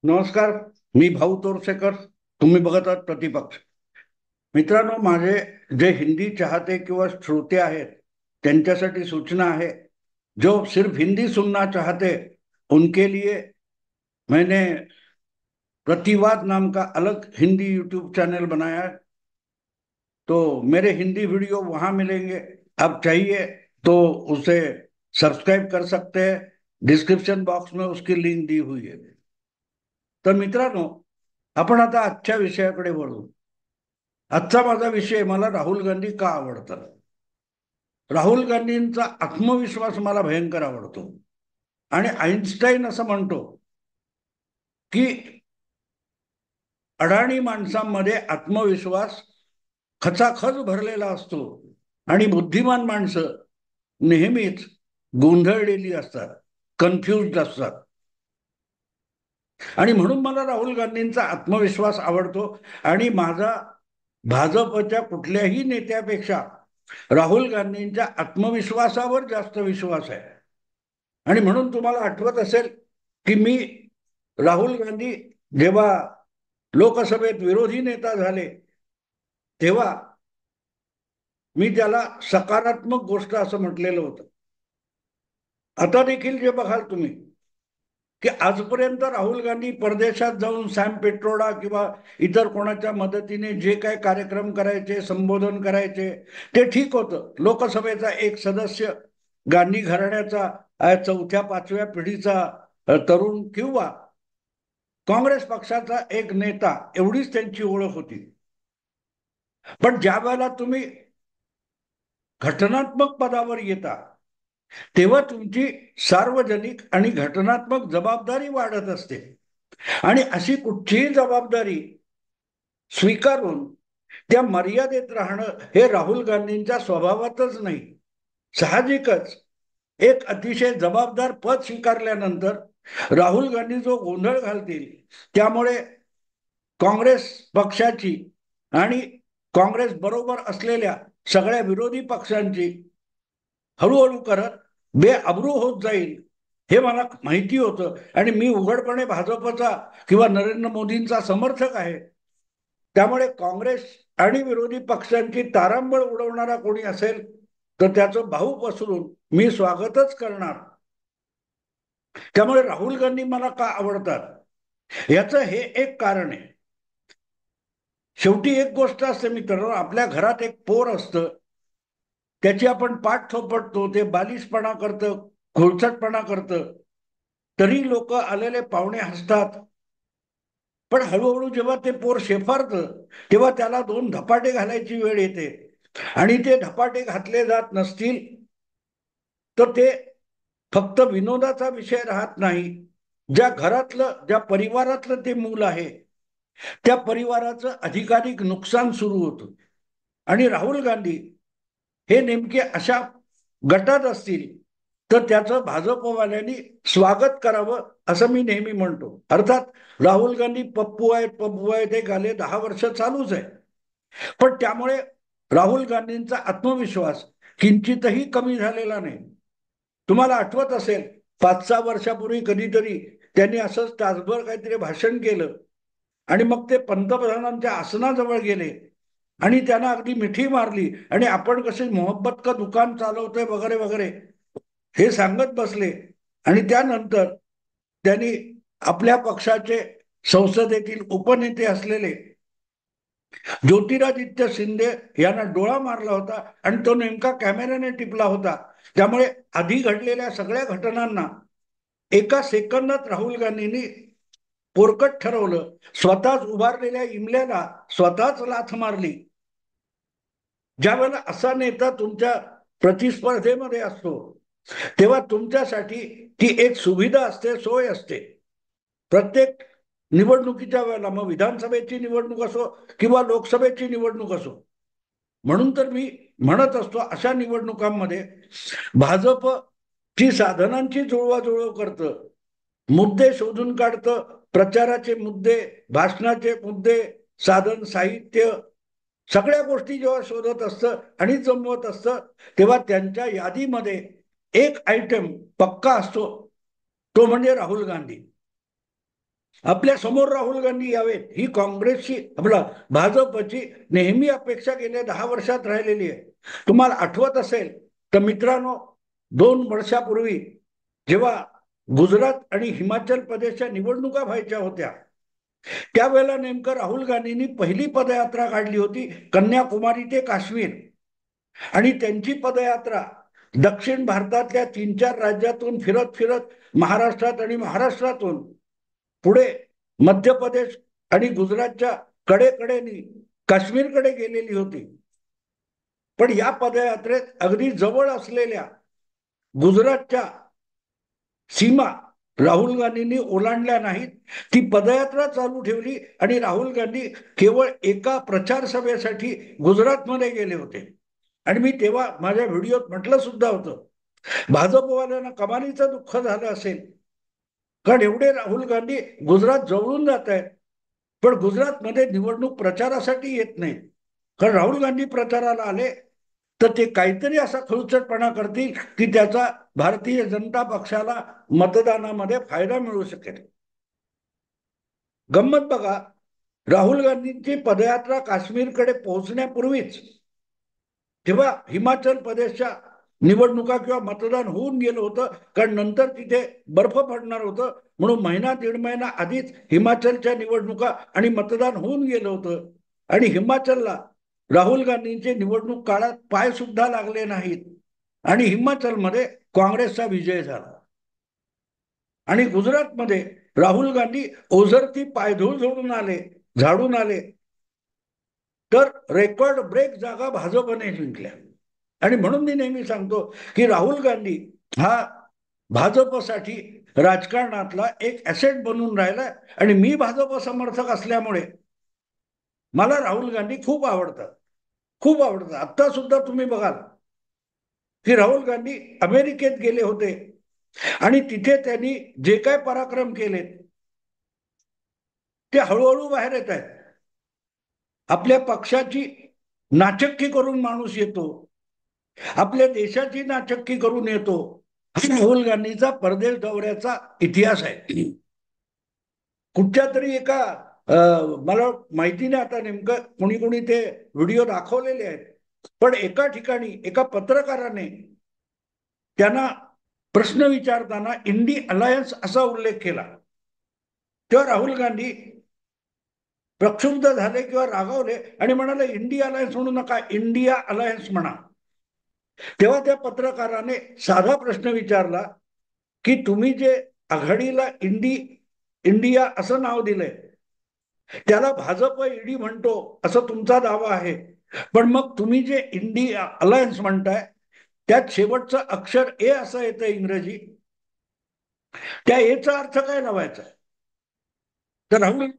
नमस्कार. मी भाऊ तोरसेकर. तुम्ही बघत आहात प्रतिपक्ष. मित्रांनो, माझे जे हिंदी चाहते किंवा श्रोते आहेत त्यांच्यासाठी सूचना है। जो सिर्फ हिंदी सुनना चाहते उनके लिए मैंने प्रतिवाद नाम का अलग हिंदी यूट्यूब चैनल बनाया है। तो मेरे हिंदी वीडियो वहां मिलेंगे। आप चाहिए तो उसे सब्सक्राइब कर सकते हैं। डिस्क्रिप्शन बॉक्स में उसकी लिंक दी हुई है। तर मित्रांनो, आपण आता आजच्या विषयाकडे वळू। आजचा माझा विषय, मला राहुल गांधी का आवडतात। राहुल गांधींचा आत्मविश्वास मला भयंकर आवडतो। आणि आईन्स्टाईन असं म्हणतो की अडाणी माणसांमध्ये आत्मविश्वास खचाखच भरलेला असतो आणि बुद्धिमान माणसं नेहमीच गोंधळलेली असतात, कन्फ्युज्ड असतात। आणि म्हणून मला राहुल गांधींचा आत्मविश्वास आवडतो। आणि माझा भाजपच्या कुठल्याही नेत्यापेक्षा राहुल गांधींच्या आत्मविश्वासावर जास्त विश्वास आहे। आणि म्हणून तुम्हाला आठवत असेल की मी राहुल गांधी जेव्हा लोकसभेत विरोधी नेता झाले तेव्हा मी त्याला सकारात्मक गोष्ट असं म्हटलेलं होतं। आता देखील जे बघाल तुम्ही की आजपर्यंत राहुल गांधी परदेशात जाऊन सॅम पेट्रोडा किंवा इतर कोणाच्या मदतीने जे काय कार्यक्रम करायचे, संबोधन करायचे, ते ठीक होतं। लोकसभेचा एक सदस्य, गांधी घराण्याचा चौथ्या पाचव्या पिढीचा तरुण किंवा काँग्रेस पक्षाचा एक नेता, एवढीच त्यांची ओळख होती। पण ज्या वेळेला तुम्ही घटनात्मक पदावर येता तेव्हा तुमची सार्वजनिक आणि घटनात्मक जबाबदारी वाढत असते। आणि अशी कुठचीही जबाबदारी स्वीकारून त्या मर्यादेत राहणं हे राहुल गांधींच्या स्वभावातच नाही। साहजिकच एक अतिशय जबाबदार पद स्वीकारल्यानंतर राहुल गांधी जो गोंधळ घालतील त्यामुळे काँग्रेस पक्षाची आणि काँग्रेस बरोबर असलेल्या सगळ्या विरोधी पक्षांची हळूहळू करत बेअब्रू होत जाईल हे मला माहिती होतं। आणि मी उघडपणे भाजपचा किंवा नरेंद्र मोदींचा समर्थक आहे। त्यामुळे काँग्रेस आणि विरोधी पक्षांची तारांबळ उडवणारा कोणी असेल तर त्याचं भाऊ पसरून मी स्वागतच करणार। त्यामुळे राहुल गांधी मला का आवडतात याचं हे एक कारण आहे। शेवटी एक गोष्ट असते मित्रांनो, आपल्या घरात एक पोर असतं, त्याची आपण पाठ थोपटतो, ते बालिशपणा करतं, खोलचटपणा करतं, तरी लोक आलेले पाहुणे हसतात। पण हळूहळू जेव्हा ते पोर शेफारतं तेव्हा त्याला दोन धपाटे घालायची वेळ येते। आणि ते धपाटे घातले जात नसतील तर ते फक्त विनोदाचा विषय राहत नाही। ज्या घरातलं, ज्या परिवारातलं ते मूल आहे त्या परिवाराचं अधिकाधिक नुकसान सुरू होतं। आणि राहुल गांधी हे नेमके अशा गटात असतील तर त्याचं भाजपवाल्यांनी स्वागत करावं असं मी नेहमी म्हणतो। अर्थात राहुल गांधी पप्पू आहेत, पप्पू आहेत हे गाले 10 वर्ष चालूच आहे। पण त्यामुळे राहुल गांधींचा आत्मविश्वास किंचितही कमी झालेला नाही। तुम्हाला आठवत असेल 5-6 वर्षापूर्वी कधीतरी त्यांनी असंच तासभर काहीतरी भाषण केलं आणि मग ते पंतप्रधानांच्या आसनाजवळ गेले आणि त्यांना अगदी मिठी मारली आणि आपण कसे मोहब्बत का दुकान चालवतोय वगैरे वगैरे हे सांगत बसले। आणि त्यानंतर त्यांनी आपल्या पक्षाचे संसदेतील उपनेते असलेले ज्योतिरादित्य सिंधे यांना डोळा मारला होता आणि तो नेमका कॅमेऱ्याने टिपला होता। त्यामुळे आधी घडलेल्या सगळ्या घटनांना एका सेकंदात राहुल गांधींनी पोरकट ठरवलं, स्वतःच उभारलेल्या इमल्याला स्वतःच लाथ मारली। ज्या वेळेला असा नेता तुमच्या प्रतिस्पर्धेमध्ये असतो तेव्हा तुमच्यासाठी ती एक सुविधा असते, सोय असते। प्रत्येक निवडणुकीच्या वेळेला, मग विधानसभेची निवडणूक असो किंवा लोकसभेची निवडणूक असो, म्हणून तर मी म्हणत असतो अशा निवडणुकांमध्ये भाजपची साधनांची जुळवाजुळव करतं, मुद्दे शोधून काढतं, प्रचाराचे मुद्दे, भाषणाचे मुद्दे, साधन साहित्य, सगळ्या गोष्टी जेव्हा शोधत असतं आणि जमवत असतं तेव्हा त्यांच्या यादीमध्ये एक आयटम पक्का असतो, तो म्हणजे राहुल गांधी। आपल्या समोर राहुल गांधी यावेत ही काँग्रेसची भाजपची नेहमी अपेक्षा गेल्या 10 वर्षात राहिलेली आहे. तुम्हाला आठवत असेल तर मित्रांनो, 2 वर्षापूर्वी जेव्हा गुजरात आणि हिमाचल प्रदेशच्या निवडणुका व्हायच्या होत्या, त्यावेळेला नेमकं राहुल गांधींनी पहिली पदयात्रा काढली होती कन्याकुमारी ते काश्मीर. आणि त्यांची पदयात्रा दक्षिण भारतातल्या 3-4 राज्यातून फिरत फिरत महाराष्ट्रात आणि महाराष्ट्रातून पुढे मध्य प्रदेश आणि गुजरातच्या कडेकडेनी काश्मीरकडे गेलेली होती. पण या पदयात्रेत अगदी जवळ असलेल्या गुजरातच्या सीमा राहुल गांधींनी ओलांडल्या नाहीत. ती पदयात्रा चालू ठेवली आणि राहुल गांधी केवळ एका प्रचार सभेसाठी गुजरातमध्ये गेले होते. आणि मी तेव्हा माझ्या व्हिडिओत म्हटलं सुद्धा होतं, भाजपवाल्यांना कमालीचं दुःख झालं असेल, कारण एवढे राहुल गांधी गुजरात जवळून जात आहेत, पण गुजरातमध्ये निवडणूक प्रचारासाठी येत नाहीत. कारण राहुल गांधी प्रचाराला आले तर ते काहीतरी असा खळूचटपणा करतील की त्याचा भारतीय जनता पक्षाला मतदानामध्ये फायदा मिळू शकेल. गंमत बघा, राहुल गांधींची पदयात्रा काश्मीरकडे पोहोचण्यापूर्वीच तेव्हा हिमाचल प्रदेशच्या निवडणुका किंवा मतदान होऊन गेलं होतं, कारण नंतर तिथे बर्फ पडणार होतं, म्हणून 1-1.5 महिना आधीच हिमाचलच्या निवडणुका आणि मतदान होऊन गेलं होतं. आणि हिमाचलला राहुल गांधींचे निवडणूक काळात पाय सुद्धा लागले नाहीत आणि हिमाचलमध्ये काँग्रेसचा विजय झाला. आणि गुजरातमध्ये राहुल गांधी ओझरती पायधूळ झाडून आले तर रेकॉर्ड ब्रेक जागा भाजपने जिंकल्या. आणि म्हणून मी नेहमी सांगतो की राहुल गांधी हा भाजपसाठी राजकारणातला एक ऍसेट बनून राहिला. आणि मी भाजप समर्थक असल्यामुळे मला राहुल गांधी खूप आवडतात, खूप आवडतात. आता सुद्धा तुम्ही बघाल की राहुल गांधी अमेरिकेत गेले होते आणि तिथे त्यांनी जे काय पराक्रम केलेत ते हळूहळू बाहेर येत आहेत. आपल्या पक्षाची नाचक्की करून माणूस येतो, आपल्या देशाची नाचक्की करून येतो. हा राहुल गांधीचा परदेश दौऱ्याचा इतिहास आहे. कुठच्या तरी एका मला माहिती नाही आता नेमकं कोणी कोणी ते व्हिडिओ दाखवलेले आहेत, पण एका ठिकाणी एका पत्रकाराने त्यांना प्रश्न विचारताना इंडी अलायन्स असा उल्लेख केला, तेव्हा राहुल गांधी प्रक्षुब्ध झाले किंवा रागावले आणि म्हणाले इंडिया अलायन्स म्हणू नका, इंडिया अलायन्स म्हणा. तेव्हा त्या पत्रकाराने साधा प्रश्न विचारला की तुम्ही जे आघाडीला इंडिया असं नाव दिलंय त्याला भाजप ईडी म्हणतो असं तुमचा दावा आहे, पण मग तुम्ही जे इंडिया अलायन्स म्हणताय त्यात शेवटचं अक्षर ए असं येतं इंग्रजी, त्या एचा अर्थ काय लावायचा? तर राहुल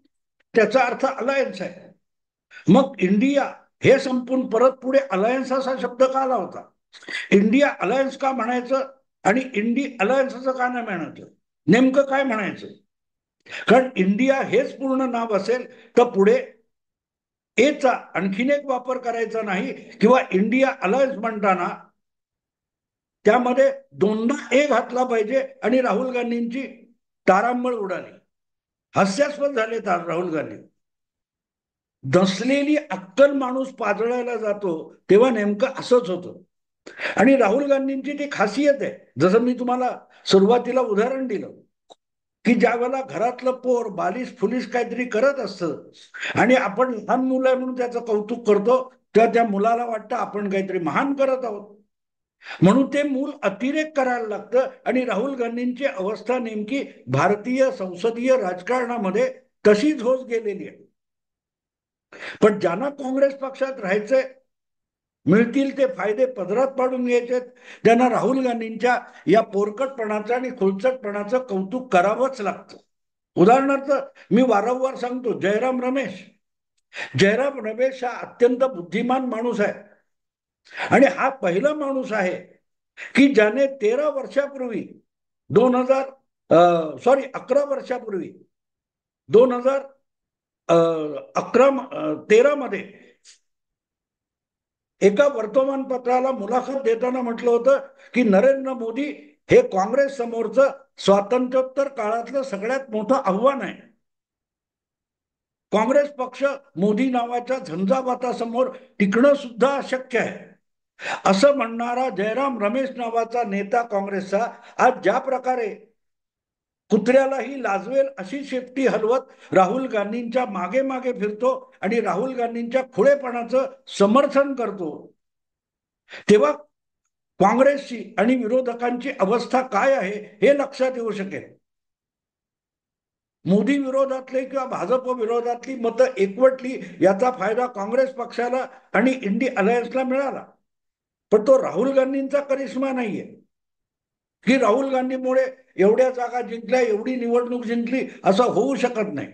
त्याचा अर्थ अलायन्स आहे. मग इंडिया हे संपून परत पुढे अलायन्स असा शब्द का लावता? इंडिया अलायन्स का म्हणायचं आणि अलायन्स असं का नाही म्हणायचं? नेमकं काय म्हणायचं? कारण इंडिया हेच पूर्ण नाव असेल तर पुढे एचा आणखीन एक वापर करायचा नाही, किंवा इंडिया अलायन्स म्हणताना त्यामध्ये दोनदा ए घातला पाहिजे. आणि राहुल गांधींची तारांबळ उडाली, हास्यास्पद झाले राहुल गांधी. दसलेली अक्कल माणूस पाजळायला जातो तेव्हा नेमकं असंच होतं. आणि राहुल गांधींची ती खासियत आहे, जसं मी तुम्हाला सुरुवातीला उदाहरण दिलं की ज्या वेळेला घरातलं पोर बालिश फुलिश काहीतरी करत असतं आणि आपण लहान मुलं आहे म्हणून त्याचं कौतुक करतो, तेव्हा त्या मुलाला वाटतं आपण काहीतरी महान करत आहोत, म्हणून ते मूल अतिरेक करायला लागतं. आणि राहुल गांधींची अवस्था नेमकी भारतीय संसदीय राजकारणामध्ये तशीच होत गेलेली आहे. पण ज्यांना काँग्रेस पक्षात राहायचंय, मिळतील ते फायदे पदरात पाडून घ्यायचे, त्यांना राहुल गांधींच्या या पोरकटपणाचं आणि खोलचटपणाचं कौतुक करावंच लागतं. उदाहरणार्थ मी वारंवार सांगतो, जयराम रमेश हा अत्यंत बुद्धिमान माणूस आहे. आणि हा पहिला माणूस आहे की ज्याने 13 वर्षापूर्वी 11 वर्षापूर्वी 2013 मध्ये एका वर्तमानपत्राला मुलाखत देताना म्हटलं होतं की नरेंद्र मोदी हे काँग्रेस समोरचं स्वातंत्र्योत्तर काळातलं सगळ्यात मोठं आव्हान आहे. काँग्रेस पक्ष मोदी नावाच्या झंझावातासमोर टिकणं सुद्धा अशक्य आहे असं म्हणणारा जयराम रमेश नावाचा नेता काँग्रेसचा आज ज्या प्रकारे कुत्र्यालाही लाजवेल अशी शेपटी हलवत राहुल गांधींच्या मागे मागे फिरतो आणि राहुल गांधींच्या खुळेपणाचं समर्थन करतो, तेव्हा काँग्रेसची आणि विरोधकांची अवस्था काय आहे हे लक्षात येऊ शकेल. मोदी विरोधातले किंवा भाजप विरोधातली मतं एकवटली याचा फायदा काँग्रेस पक्षाला आणि इंडी अलायन्सला मिळाला, पण तो राहुल गांधींचा करिश्मा नाहीये की राहुल गांधीमुळे एवढ्या जागा जिंकल्या, एवढी निवडणूक जिंकली, असं होऊ शकत नाही.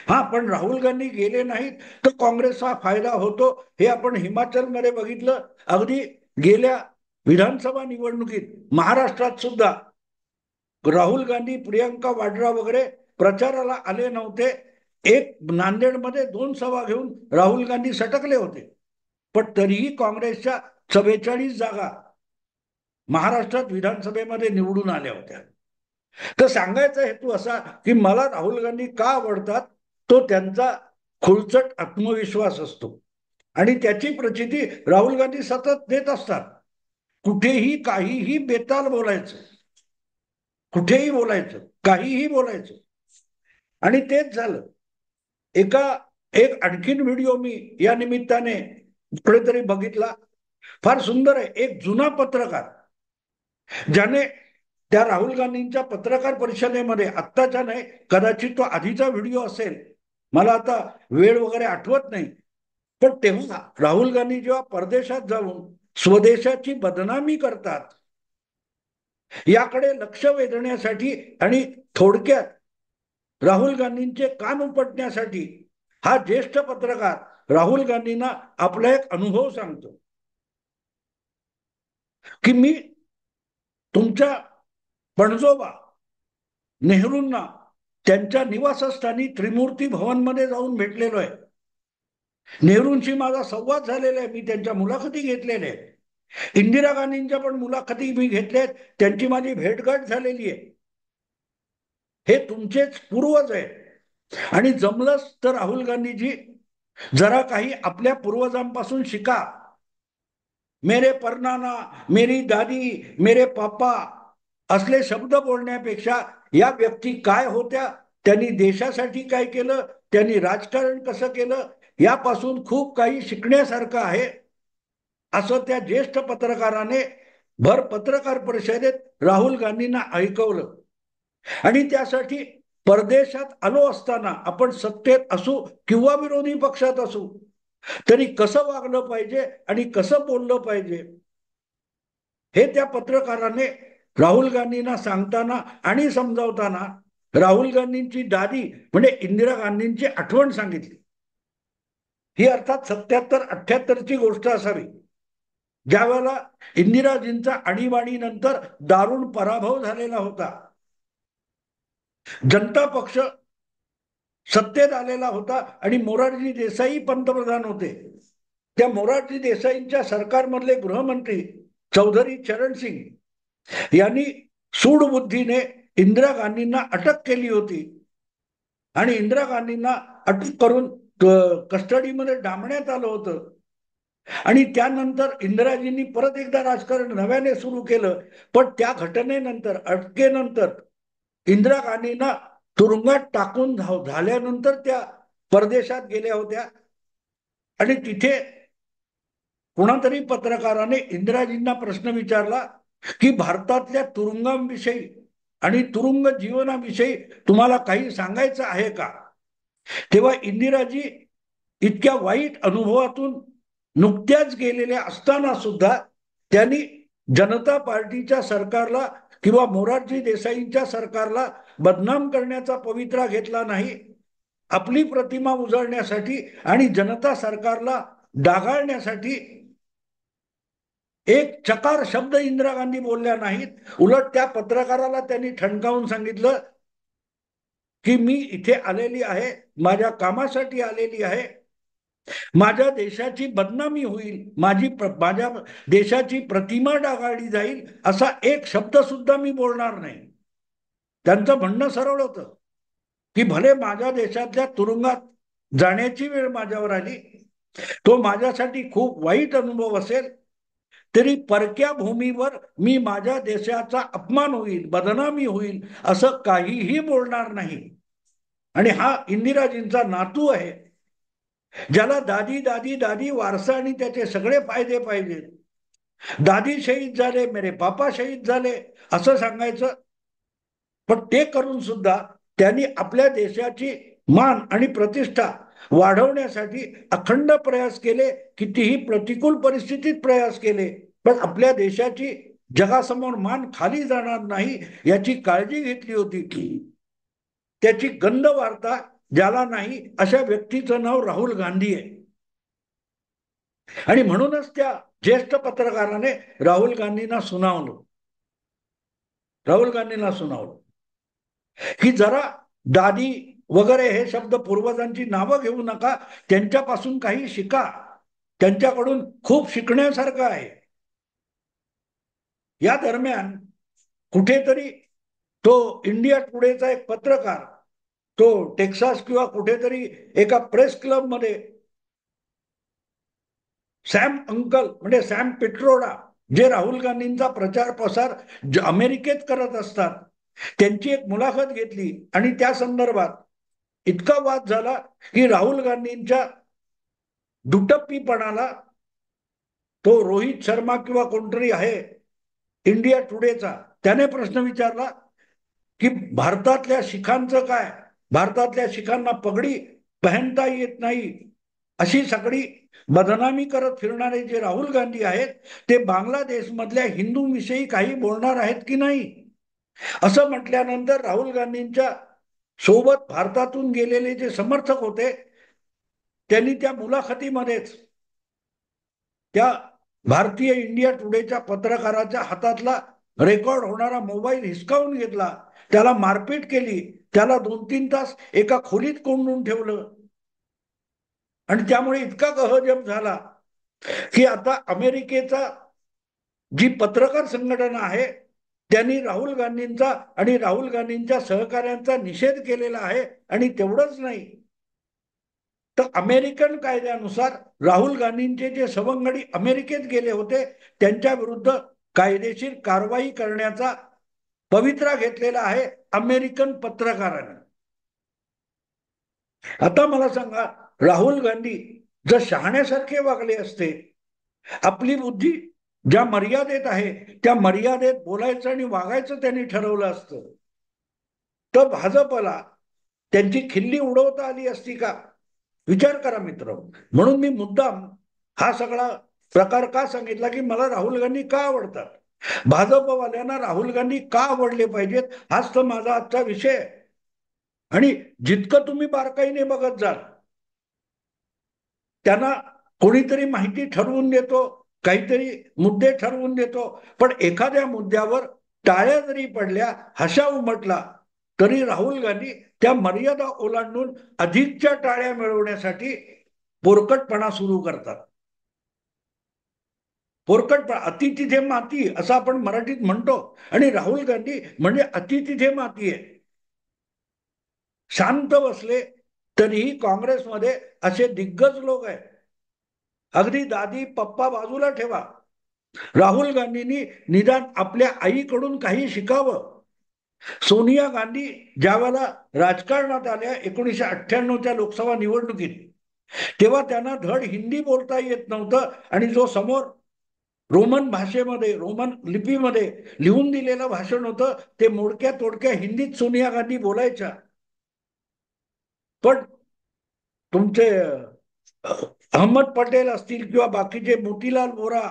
हा, पण राहुल गांधी गेले नाहीत तर काँग्रेसचा फायदा होतो हे आपण हिमाचलमध्ये बघितलं. अगदी गेल्या विधानसभा निवडणुकीत महाराष्ट्रात सुद्धा राहुल गांधी, प्रियंका वाड्रा वगैरे प्रचाराला आले नव्हते. एक नांदेडमध्ये 2 सभा घेऊन राहुल गांधी सटकले होते, पण तरीही काँग्रेसच्या 44 जागा महाराष्ट्रात विधानसभेमध्ये निवडून आल्या होत्या. तर सांगायचा हेतू असा की मला राहुल गांधी का आवडतात, तो त्यांचा खुळचट आत्मविश्वास असतो आणि त्याची प्रचिती राहुल गांधी सतत देत असतात. कुठेही काहीही बेताल बोलायचं, कुठेही बोलायचं, काहीही बोलायचं. आणि तेच झालं. एक आणखीन व्हिडिओ मी या निमित्ताने कुठेतरी बघितला, फार सुंदर आहे. एक जुना पत्रकार ज्याने त्या राहुल गांधींच्या पत्रकार परिषदेमध्ये, आत्ताच्या नाही, कदाचित तो आधीचा व्हिडिओ असेल, मला आता वेळ वगैरे आठवत नाही, पण तेव्हा राहुल गांधी जेव्हा परदेशात जाऊन स्वदेशाची बदनामी करतात याकडे लक्ष वेधण्यासाठी आणि थोडक्यात राहुल गांधींचे कान उपटण्यासाठी हा ज्येष्ठ पत्रकार राहुल गांधींना आपला एक अनुभव सांगतो की मी तुमच्या पणजोबा नेहरूंना त्यांच्या निवासस्थानी त्रिमूर्ती भवन मध्ये जाऊन भेटलेलो आहे. नेहरूंशी माझा संवाद झालेला आहे, मी त्यांच्या मुलाखती घेतलेल्या आहेत. इंदिरा गांधींच्या पण मुलाखती मी घेतल्यात, त्यांची माझी भेटगाठ झालेली आहे. हे तुमचेच पूर्वज आहेत आणि जमलंच तर राहुल गांधीजी जरा काही आपल्या पूर्वजांपासून शिका. मेरे परनाना, मेरी दादी, मेरे पापा असले शब्द बोलण्यापेक्षा या व्यक्ती काय होत्या, त्यांनी देशासाठी काय केलं, त्यांनी राजकारण कसं केलं, यापासून खूप काही शिकण्यासारखं आहे असं त्या ज्येष्ठ पत्रकाराने भर पत्रकार परिषदेत राहुल गांधींना ऐकवलं. आणि त्यासाठी परदेशात आलो असताना आपण सत्तेत असू किंवा विरोधी पक्षात असू तरी कसं वागलं पाहिजे आणि कसं बोललं पाहिजे हे त्या पत्रकाराने राहुल गांधींना सांगताना आणि समजावताना राहुल गांधींची दादी म्हणजे इंदिरा गांधींची आठवण सांगितली. ही अर्थात 77-78ची गोष्ट असावी, ज्यावेळेला इंदिराजींचा आणीबाणीनंतर दारुण पराभव झालेला होता. जनता पक्ष सत्तेत आलेला होता आणि मोरारजी देसाई पंतप्रधान होते. त्या मोरारजी देसाईंच्या सरकारमधले गृहमंत्री चौधरी चरण सिंग यांनी सूडबुद्धीने इंदिरा गांधींना अटक केली होती आणि इंदिरा गांधींना अटक करून कस्टडीमध्ये डांबण्यात आलं होतं. आणि त्यानंतर इंदिराजींनी परत एकदा राजकारण नव्याने सुरू केलं, पण त्या घटनेनंतर, अटकेनंतर इंदिरा गांधींना तुरुंगात टाकून झाल्यानंतर त्या परदेशात गेल्या होत्या आणि तिथे कुणातरी पत्रकाराने इंदिराजींना प्रश्न विचारला की भारतातल्या तुरुंगांविषयी आणि तुरुंग जीवनाविषयी तुम्हाला काही सांगायचं आहे का. तेव्हा इंदिराजी इतक्या वाईट अनुभवातून नुकत्याच गेलेल्या असताना सुद्धा त्यांनी जनता पार्टीच्या सरकारला किंवा मोरारजी देसाईंच्या सरकारला बदनाम करण्याचा पवित्रा घेतला नाही. आपली प्रतिमा उजळण्यासाठी आणि जनता सरकारला डागाळण्यासाठी एक चकार शब्द इंदिरा गांधी बोलल्या नाहीत. उलट त्या पत्रकाराला त्यांनी ठणकावून सांगितलं की मी इथे आलेली आहे, माझ्या कामासाठी आलेली आहे, माझ्या देशाची बदनामी होईल, माझ्या देशाची प्रतिमा डागाळली जाईल असा एक शब्द सुद्धा मी बोलणार नाही. त्यांचं म्हणणं सरळ होतं. की भले माझ्या देशातल्या तुरुंगात जाण्याची वेळ माझ्यावर आली, तो माझ्यासाठी खूप वाईट अनुभव असेल, तरी परक्या भूमीवर मी माझ्या देशाचा अपमान होईल, बदनामी होईल असं काहीही बोलणार नाही. आणि हा इंदिराजींचा नातू आहे, ज्याला दादी दादी दादी वारसा आणि त्याचे सगळे फायदे पाहिजे. दादी शहीद झाले, मेरे पापा शहीद झाले असं सांगायचं. पण ते करून सुद्धा त्यांनी आपल्या देशाची मान आणि प्रतिष्ठा वाढवण्यासाठी अखंड प्रयास केले, कितीही प्रतिकूल परिस्थितीत प्रयास केले, पण आपल्या देशाची जगासमोर मान खाली जाणार नाही याची काळजी घेतली होती. त्याची गंध वार्ता ज्याला नाही अशा व्यक्तीचं नाव राहुल गांधी आहे. आणि म्हणूनच त्या ज्येष्ठ पत्रकाराने राहुल गांधींना सुनावलं, राहुल गांधींना सुनावलं की जरा दादी वगैरे हे शब्द पूर्वजांची नावं घेऊ नका, त्यांच्यापासून काही शिका, त्यांच्याकडून खूप शिकण्यासारखं आहे. या दरम्यान कुठेतरी तो इंडिया टुडेचा एक पत्रकार, तो टेक्सास किंवा कुठेतरी एका प्रेस क्लब मध्ये सॅम अंकल म्हणजे सॅम पिट्रोडा, जे राहुल गांधींचा प्रचार प्रसार अमेरिकेत करत असतात, त्यांची एक मुलाखत घेतली आणि त्या संदर्भात इतका वाद झाला की राहुल गांधींच्या दुटप्पीपणाला तो रोहित शर्मा किंवा कोणतरी आहे इंडिया टुडेचा, त्याने प्रश्न विचारला की भारतातल्या शिखांचं काय, भारतातल्या शिखांना पगडी पहनता येत नाही अशी सगळी बदनामी करत फिरणारे जे राहुल गांधी आहेत, ते बांगलादेश मधल्या हिंदूंविषयी काही बोलणार आहेत की नाही. असं म्हटल्यानंतर राहुल गांधींच्या सोबत भारतातून गेलेले जे समर्थक होते, त्यांनी त्या मुलाखतीमध्येच त्या भारतीय इंडिया टुडेच्या पत्रकाराच्या हातातला रेकॉर्ड होणारा मोबाईल हिसकावून घेतला, त्याला मारपीट केली, त्याला 2-3 तास एका खोलीत कोंडून ठेवलं. आणि त्यामुळे इतका गहजम झाला की आता अमेरिकेचा जी पत्रकार संघटना आहे, त्यांनी राहुल गांधींचा आणि राहुल गांधींच्या सहकाऱ्यांचा निषेध केलेला आहे. आणि तेवढंच नाही, तर अमेरिकन कायद्यानुसार राहुल गांधींचे जे सवंगडी अमेरिकेत गेले होते, त्यांच्या विरुद्ध कायदेशीर कारवाई करण्याचा पवित्रा घेतलेला आहे अमेरिकन पत्रकारांनी. आता मला सांगा, राहुल गांधी जर शहाण्यासारखे वागले असते, आपली बुद्धी ज्या मर्यादेत आहे त्या मर्यादेत बोलायचं आणि वागायचं त्यांनी ठरवलं असतं, तर भाजपला त्यांची खिल्ली उडवता आली असती का? विचार करा मित्र. म्हणून मी मुद्दाम हा सगळा प्रकार का सांगितला की मला राहुल गांधी का आवडतात, भाजपवाल्यांना राहुल गांधी का आवडले पाहिजेत, हाच तर माझा आजचा विषय आहे. आणि जितकं तुम्ही बारकाईने बघत जाल, त्यांना कोणीतरी माहिती ठरवून देतो, काहीतरी मुद्दे ठरवून देतो, पण एखाद्या मुद्द्यावर टाळ्या जरी पडल्या, हशा उमटला, तरी राहुल गांधी त्या मर्यादा ओलांडून अधिकच्या टाळ्या मिळवण्यासाठी पोरकटपणा सुरू करतात. पोरकटपणा, अति तिथे माती असं आपण मराठीत म्हणतो, आणि राहुल गांधी म्हणजे अति तिथे माती आहे. शांत बसले तरीही काँग्रेसमध्ये असे दिग्गज लोक आहेत. अगदी दादी पप्पा बाजूला ठेवा, राहुल गांधींनी निदान आपल्या आईकडून काही शिकावं. सोनिया गांधी ज्यावेळेला राजकारणात आल्या 1998च्या लोकसभा निवडणुकीत, तेव्हा त्यांना धड हिंदी बोलता येत नव्हतं, आणि जो समोर रोमन भाषेमध्ये, रोमन लिपीमध्ये लिहून दिलेलं भाषण होतं, ते मोडक्या तोडक्या हिंदीत सोनिया गांधी बोलायच्या. पण तुमचे अहमद पटेल असतील किंवा बाकीचे मोतीलाल वोरा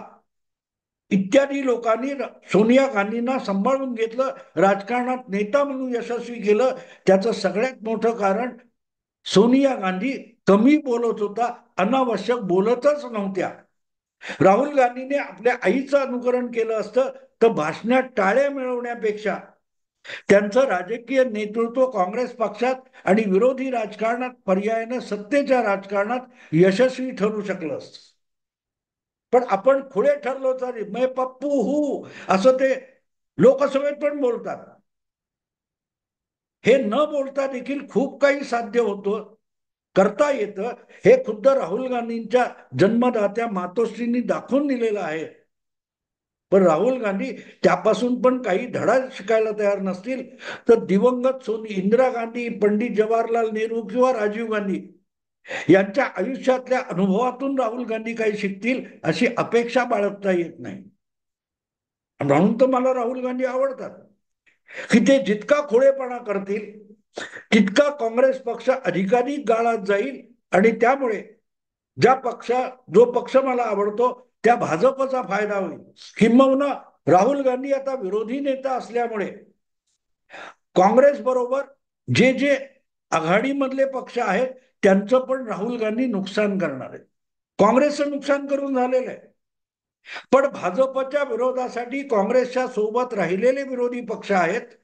इत्यादी लोकांनी सोनिया गांधींना सांभाळून घेतलं, राजकारणात नेता म्हणून यशस्वी केलं. त्याचं सगळ्यात मोठं कारण, सोनिया गांधी कमी बोलत होता, अनावश्यक बोलतच नव्हत्या. राहुल गांधीने आपल्या आईचं अनुकरण केलं असतं तर भाषणात टाळ्या मिळवण्यापेक्षा त्यांचं राजकीय नेतृत्व काँग्रेस पक्षात आणि विरोधी राजकारणात पर्यायानं सत्तेच्या राजकारणात यशस्वी ठरू शकलं असतं. पण आपण खुळे ठरलो तरी मैं पप्पू हू असं ते लोकसभेत पण बोलतात. हे न बोलता देखील खूप काही साध्य होतं, करता येतं, हे खुद्द राहुल गांधींच्या जन्मदात्या मातोश्रींनी दाखवून दिलेलं आहे. पण राहुल गांधी त्यापासून पण काही धडा शिकायला तयार नसतील तर दिवंगत सोनी इंदिरा गांधी, पंडित जवाहरलाल नेहरू किंवा राजीव गांधी यांच्या आयुष्यातल्या अनुभवातून राहुल गांधी काही शिकतील अशी अपेक्षा बाळगता येत नाही. म्हणून तर मला राहुल गांधी आवडतात, की ते जितका खोडेपणा करतील तितका काँग्रेस पक्ष अधिकाधिक गाळात जाईल आणि त्यामुळे जो पक्ष मला आवडतो त्या भाजपचा फायदा होईल. किंबहुना राहुल गांधी आता विरोधी नेता असल्यामुळे काँग्रेस बरोबर जे जे आघाडीमधले पक्ष आहेत त्यांचं पण राहुल गांधी नुकसान करणार आहे. काँग्रेसचं नुकसान करून झालेलं आहे, पण भाजपच्या विरोधासाठी काँग्रेसच्या सोबत राहिलेले विरोधी पक्ष आहेत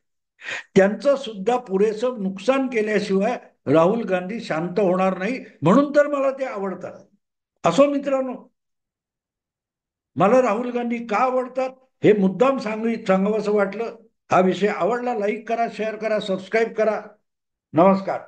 त्यांचं सुद्धा पुरेसं नुकसान केल्याशिवाय राहुल गांधी शांत होणार नाही. म्हणून तर मला ते आवडतात. असो मित्रांनो, मला राहुल गांधी का आवडतात हे मुद्दाम सांगावंसं वाटलं. हा विषय आवडला, लाईक करा, शेअर करा, सबस्क्राईब करा. नमस्कार.